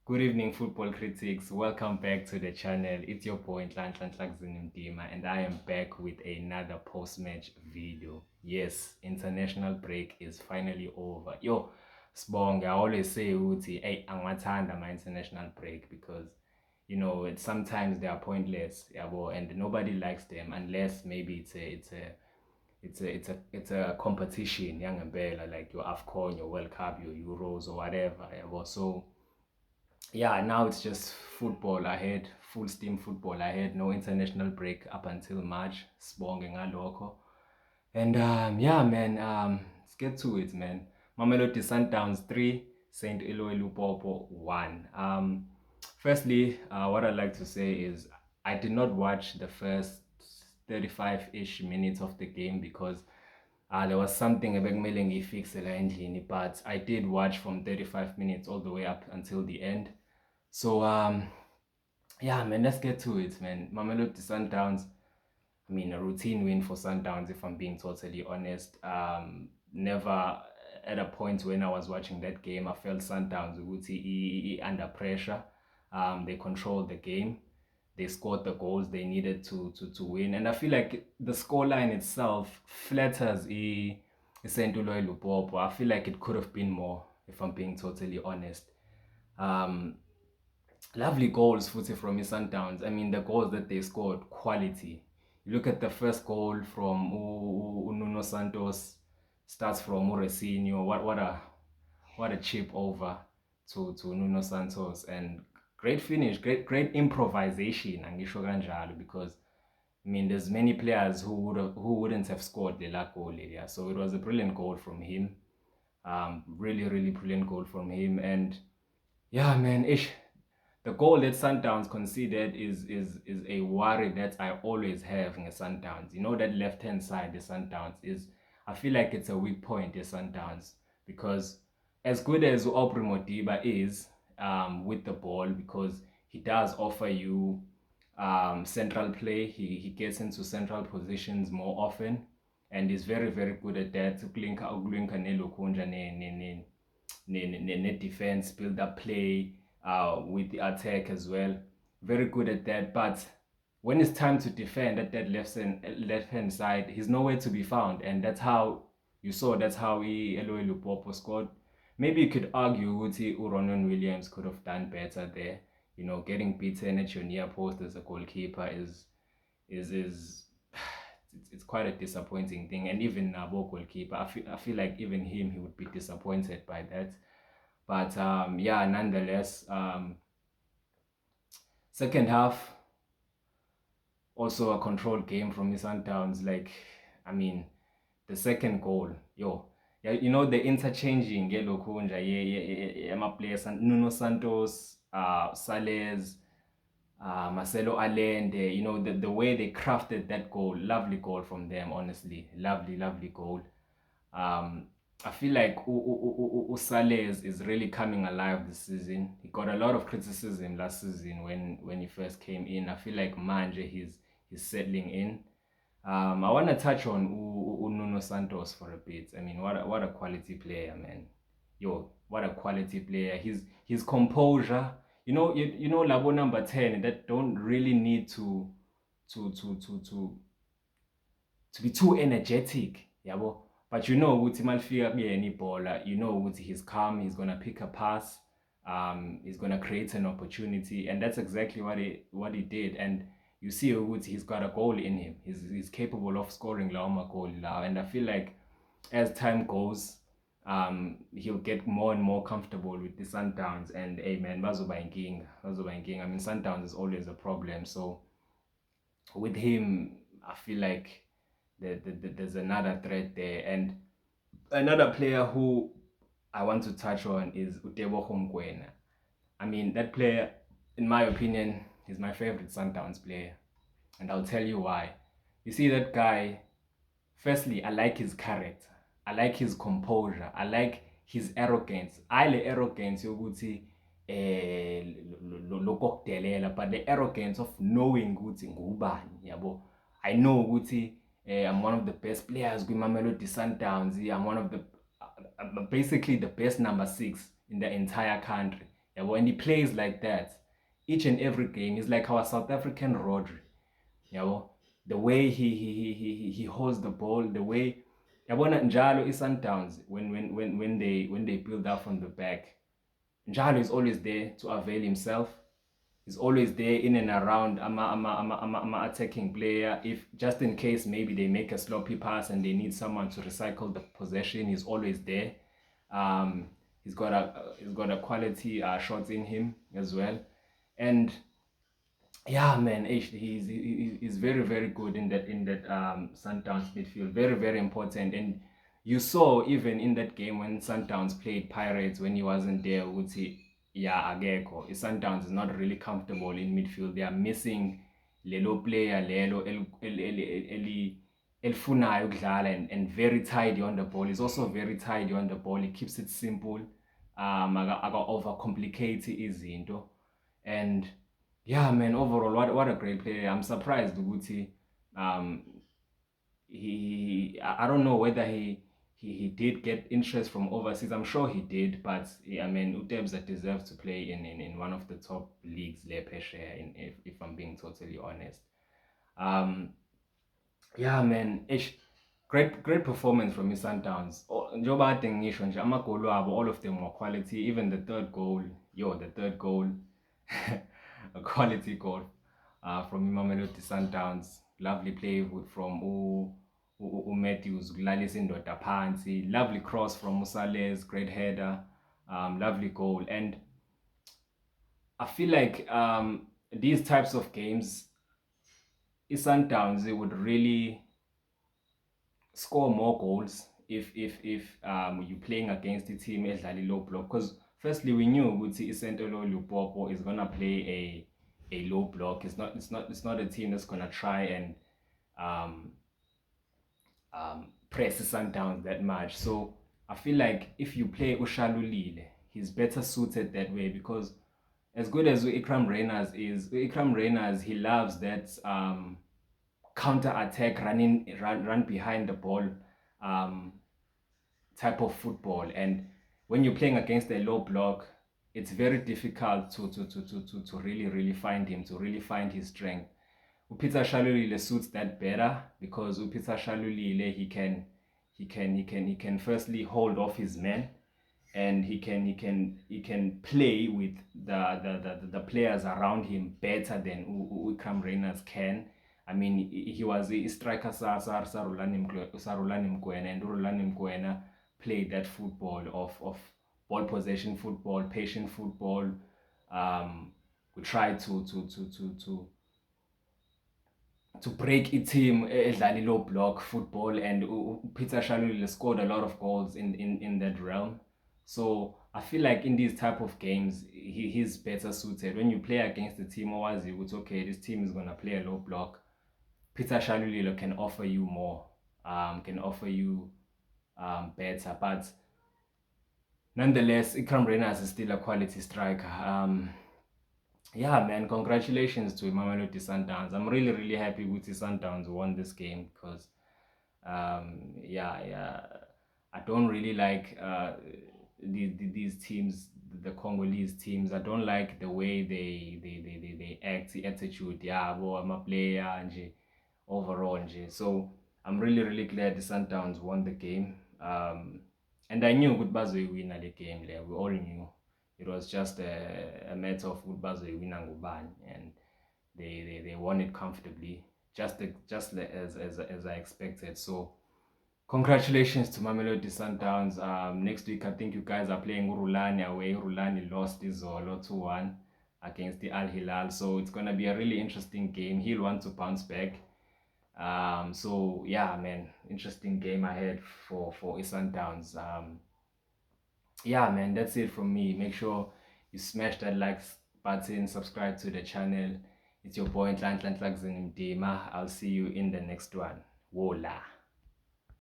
Good evening, football critics. Welcome back to the channel. It's your boy Nhlanhla Mdima, and I am back with another post-match video. Yes, international break is finally over. Yo, Sbong, I always say, Uti, hey, angiwathanda my international break because sometimes they are pointless, and nobody likes them unless maybe it's a competition, young and like your AFCON, your World Cup, your Euros or whatever. So yeah, now it's just football ahead, full steam football ahead, no international break up until March. Sibonge ngalokho. And yeah, man, let's get to it, man. Mamelodi Sundowns 3, St. Eloi Lupopo 1. Firstly, what I'd like to say is I did not watch the first 35-ish minutes of the game because there was something ebekumele ngiyifixe la endlini, but I did watch from 35 minutes all the way up until the end. So yeah, man, let's get to it, man. Mamelodi Sundowns. I mean, a routine win for Sundowns, if I'm being totally honest. Never at a point when I was watching that game, I felt Sundowns under pressure. They controlled the game. They scored the goals they needed to win. And I feel like the scoreline itself flatters St. Eloi Lupopo. I feel like it could have been more, if I'm being totally honest. Um, Lovely goals futhi from Sundowns. I mean, the goals that they scored, quality. You look at the first goal from Nuno Santos, starts from Uresinho. What a chip over to Nuno Santos, and great finish, great improvisation. Angisho kanjalo because I mean, there's many players who wouldn't have scored the last goal area. So it was a brilliant goal from him. Really brilliant goal from him, and yeah, man, ish. The goal that Sundowns conceded is a worry that I always have in the Sundowns. You know, that left hand side, the Sundowns is, I feel like it's a weak point, the Sundowns, because as good as Aubrey Modiba is with the ball, because he does offer you central play, he gets into central positions more often, and is very good at that. Ukulinka nelokunja ne defense, build up play with the attack as well. Very good at that. But when it's time to defend at that left hand side, he's nowhere to be found. And that's how that's how Eloi Lupopo scored. Maybe you could argue Ronan Williams could have done better there. You know, getting beaten at your near post as a goalkeeper is it's quite a disappointing thing. And even Nabo goalkeeper, I feel like even him, he would be disappointed by that. But yeah, nonetheless, second half, also a controlled game from the Sundowns. Like, I mean, the second goal, yeah, you know, the interchanging, Lokunja, my players, Nuno Santos, Sales, Marcelo Allende, you know, the way they crafted that goal, lovely goal from them, honestly, lovely goal. I feel like Sales is really coming alive this season. He got a lot of criticism last season when he first came in. I feel like Manje he's settling in. I want to touch on Nuno Santos for a bit. I mean, what a quality player, man. Yo, what a quality player. His composure. You know, Labo number 10 that don't really need to to to to to be too energetic, yabo. But you know, with malfika any baller, you know, with he's calm, he's gonna pick a pass, he's gonna create an opportunity, and that's exactly what he did. And you see, he's got a goal in him. He's capable of scoring Laoma goal now, and I feel like as time goes, he'll get more and more comfortable with the Sundowns. And hey, man, bazoba inking. I mean, Sundowns is always a problem. So with him, I feel like there's another threat there. And another player who I want to touch on is Utebo Mkwena. I mean, that player, in my opinion, is my favorite Sundowns player. And I'll tell you why. You see, that guy, firstly, I like his character. I like his composure. I like his arrogance. I like arrogance yokuthi lokokudelela, but the arrogance of knowing ukuthi ngubani, yabo. I know ukuthi I'm one of the best players with Mamelodi Sundowns. I'm one of the basically the best number 6 in the entire country. yabo, and he plays like that each and every game. He's like our South African Rodri, yabo, the way he holds the ball, the way, yabona njalo i-Sundowns when they build up from the back, njalo is always there to avail himself. He's always there in and around attacking player. If just in case maybe they make a sloppy pass and they need someone to recycle the possession, he's always there. He's got a quality shots in him as well, and yeah, man, he's very, very good in that Sundowns midfield. Very, very important. And you saw even in that game when Sundowns played Pirates, when he wasn't there, would say, yeah, Ageko. Sundowns is not really comfortable in midfield. They are missing lelo player lelo elifunayo ukudlala and very tidy on the ball. He's also very tidy on the ball. He keeps it simple. Aka overcomplicate izinto. And yeah, man, overall, what a great player. I'm surprised ukuthi I don't know whether he did get interest from overseas. I'm sure he did, but yeah, I mean, Utebza deserves to play in one of the top leagues, if I'm being totally honest. Yeah, man, great performance from his Sundowns. Njoba ade ngisho nje amagoli abo, all of them were quality. Even the third goal, a quality goal from Mamelodi Sundowns. Lovely play from Matthews, ukulalisa indoda phansi. Lovely cross from Musales, great header, lovely goal. And I feel like these types of games, Sundowns, they would really score more goals if you're playing against the team edlala low block, because firstly we knew ukuthi iSentolo Lupopo is gonna play a low block. It's not a team that's gonna try and press Sundowns that much. So I feel like if you play Ushalulile, he's better suited that way, because as good as Ikram Reyners, he loves that counter attack, run behind the ball type of football. And when you're playing against a low block, it's very difficult to really find him, to really find his strength. Peter Shalulile suits that better, because Peter Shalulile, he can firstly hold off his men, and he can play with the players around him better than Ikram Reyners can. I mean, he was a striker Sarulani Mkwena, and Rulani Mkwena played that football of ball possession football, patient football. We try to break a team edlala low block football, and Peter Shalulile scored a lot of goals in that realm. So I feel like in these type of games, he's better suited. When you play against the team, it's okay, this team is gonna play a low block, Peter Shalulile can offer you more, can offer you better. But nonetheless, Ikram Reyners is still a quality striker. Yeah, man, congratulations to Mamelodi Sundowns. I'm really happy with the Sundowns won this game, because yeah, I don't really like these teams, the Congolese teams. I don't like the way they act, the attitude, I'm player nje, overall nje. So I'm really glad the Sundowns won the game. And I knew good Bazwe win the game there. We all knew. It was just a matter of good Bazwe win and they won it comfortably, just as I expected. So congratulations to Mamelodi Sundowns. Next week I think you guys are playing Urulani away. Urulani lost Izolo 2-1 against the Al Hilal, so it's gonna be a really interesting game. He'll want to bounce back. So yeah, man, interesting game ahead for Sundowns. Yeah, man, that's it from me. Make sure you smash that like button, subscribe to the channel. It's your boy Nhlanhla Mdima. I'll see you in the next one. Wola.